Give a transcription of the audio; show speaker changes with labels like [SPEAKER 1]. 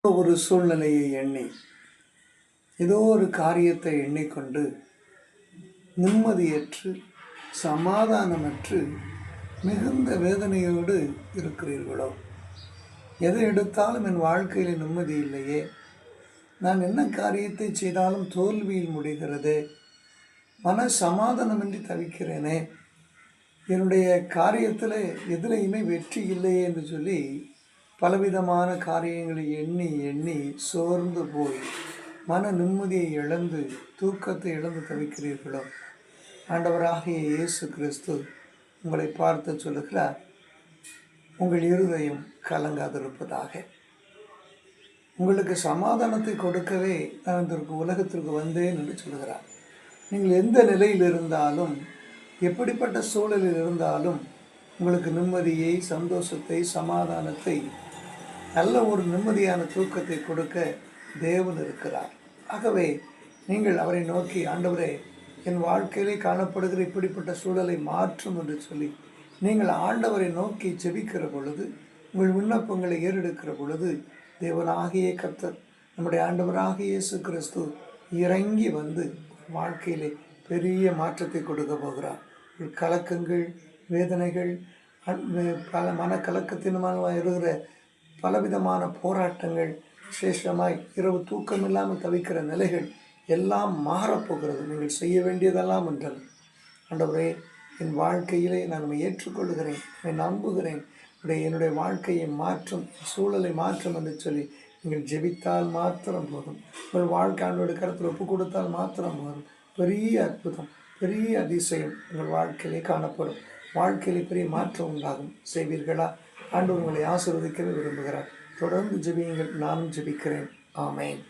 [SPEAKER 1] ஒரு சூழ்நிலையை எண்ணி ஏதோ ஒரு காரியத்தை எண்ணிக்கொண்டு நிம்மதியற்று சமாதானமற்று மிகுந்த வேதனையோடு இருக்கிறீர்களோ? எதை எடுத்தாலும் என் வாழ்க்கையில் நிம்மதி இல்லையே, நான் என்ன காரியத்தை செய்தாலும் தோல்வியில் முடிகிறதே, மன சமாதானமின்றி தவிக்கிறேனே, என்னுடைய காரியத்தில் எதிலையுமே வெற்றி இல்லையே என்று சொல்லி பலவிதமான காரியங்களை எண்ணி எண்ணி சோர்ந்து போய் மன நிம்மதியை இழந்து தூக்கத்தை இழந்து தவிக்கிறீர்களோ? ஆண்டவராகிய இயேசு கிறிஸ்து உங்களை பார்த்து சொல்லுகிறார், உங்கள் இருதயம் கலங்காதிருப்பதாக. உங்களுக்கு சமாதானத்தை கொடுக்கவே நான் இதற்கு உலகத்திற்கு வந்தேன் என்று சொல்கிறார். நீங்கள் எந்த நிலையில் இருந்தாலும், எப்படிப்பட்ட சூழலில் இருந்தாலும், உங்களுக்கு நிம்மதியை, சந்தோஷத்தை, சமாதானத்தை, நல்ல ஒரு நிம்மதியான தூக்கத்தை கொடுக்க தேவன் இருக்கிறார். ஆகவே நீங்கள் அவரை நோக்கி, ஆண்டவரே, என் வாழ்க்கையிலே காணப்படுகிற இப்படிப்பட்ட சூழலை மாற்றும் என்று சொல்லி நீங்கள் ஆண்டவரை நோக்கி ஜெபிக்கிற பொழுது, உங்கள் விண்ணப்பங்களை ஏறெடுக்கிற பொழுது, தேவனாகிய கர்த்தர் நம்முடைய ஆண்டவராகிய இயேசு கிறிஸ்து இறங்கி வந்து வாழ்க்கையிலே பெரிய மாற்றத்தை கொடுக்க போகிறார். கலக்கங்கள், வேதனைகள், பல மனக்கலக்கத்தினுமாக இருக்கிற பலவிதமான போராட்டங்கள், விசேஷமாய் இரவு தூக்கம் இல்லாமல் தவிக்கிற நிலைகள் எல்லாம் மாறப்போகிறது. நீங்கள் செய்ய வேண்டியதெல்லாம் என்றால், ஆண்டவரே, என் வாழ்க்கையிலே நான் ஏற்றுக்கொள்கிறேன், நம்புகிறேன், என்னுடைய வாழ்க்கையை மாற்றும், சூழலை மாற்றும் என்று சொல்லி நீங்கள் ஜெபித்தால் மாத்திரம் போதும். உங்கள் வாழ்க்கை ஆண்டோட கருத்தில் ஒப்பு கொடுத்தால் மாத்திரம் போதும். பெரிய அற்புதம், பெரிய அதிசயம் உங்கள் வாழ்க்கையிலே காணப்படும். வாழ்க்கையிலே பெரிய மாற்றம் உண்டாகும். செய்வீர்களா? ஆண்டவர் உங்களை ஆசீர்வதிக்கவே விரும்புகிறார். தொடர்ந்து ஜெபியுங்கள். நானும் ஜெபிக்கிறேன். ஆமென்.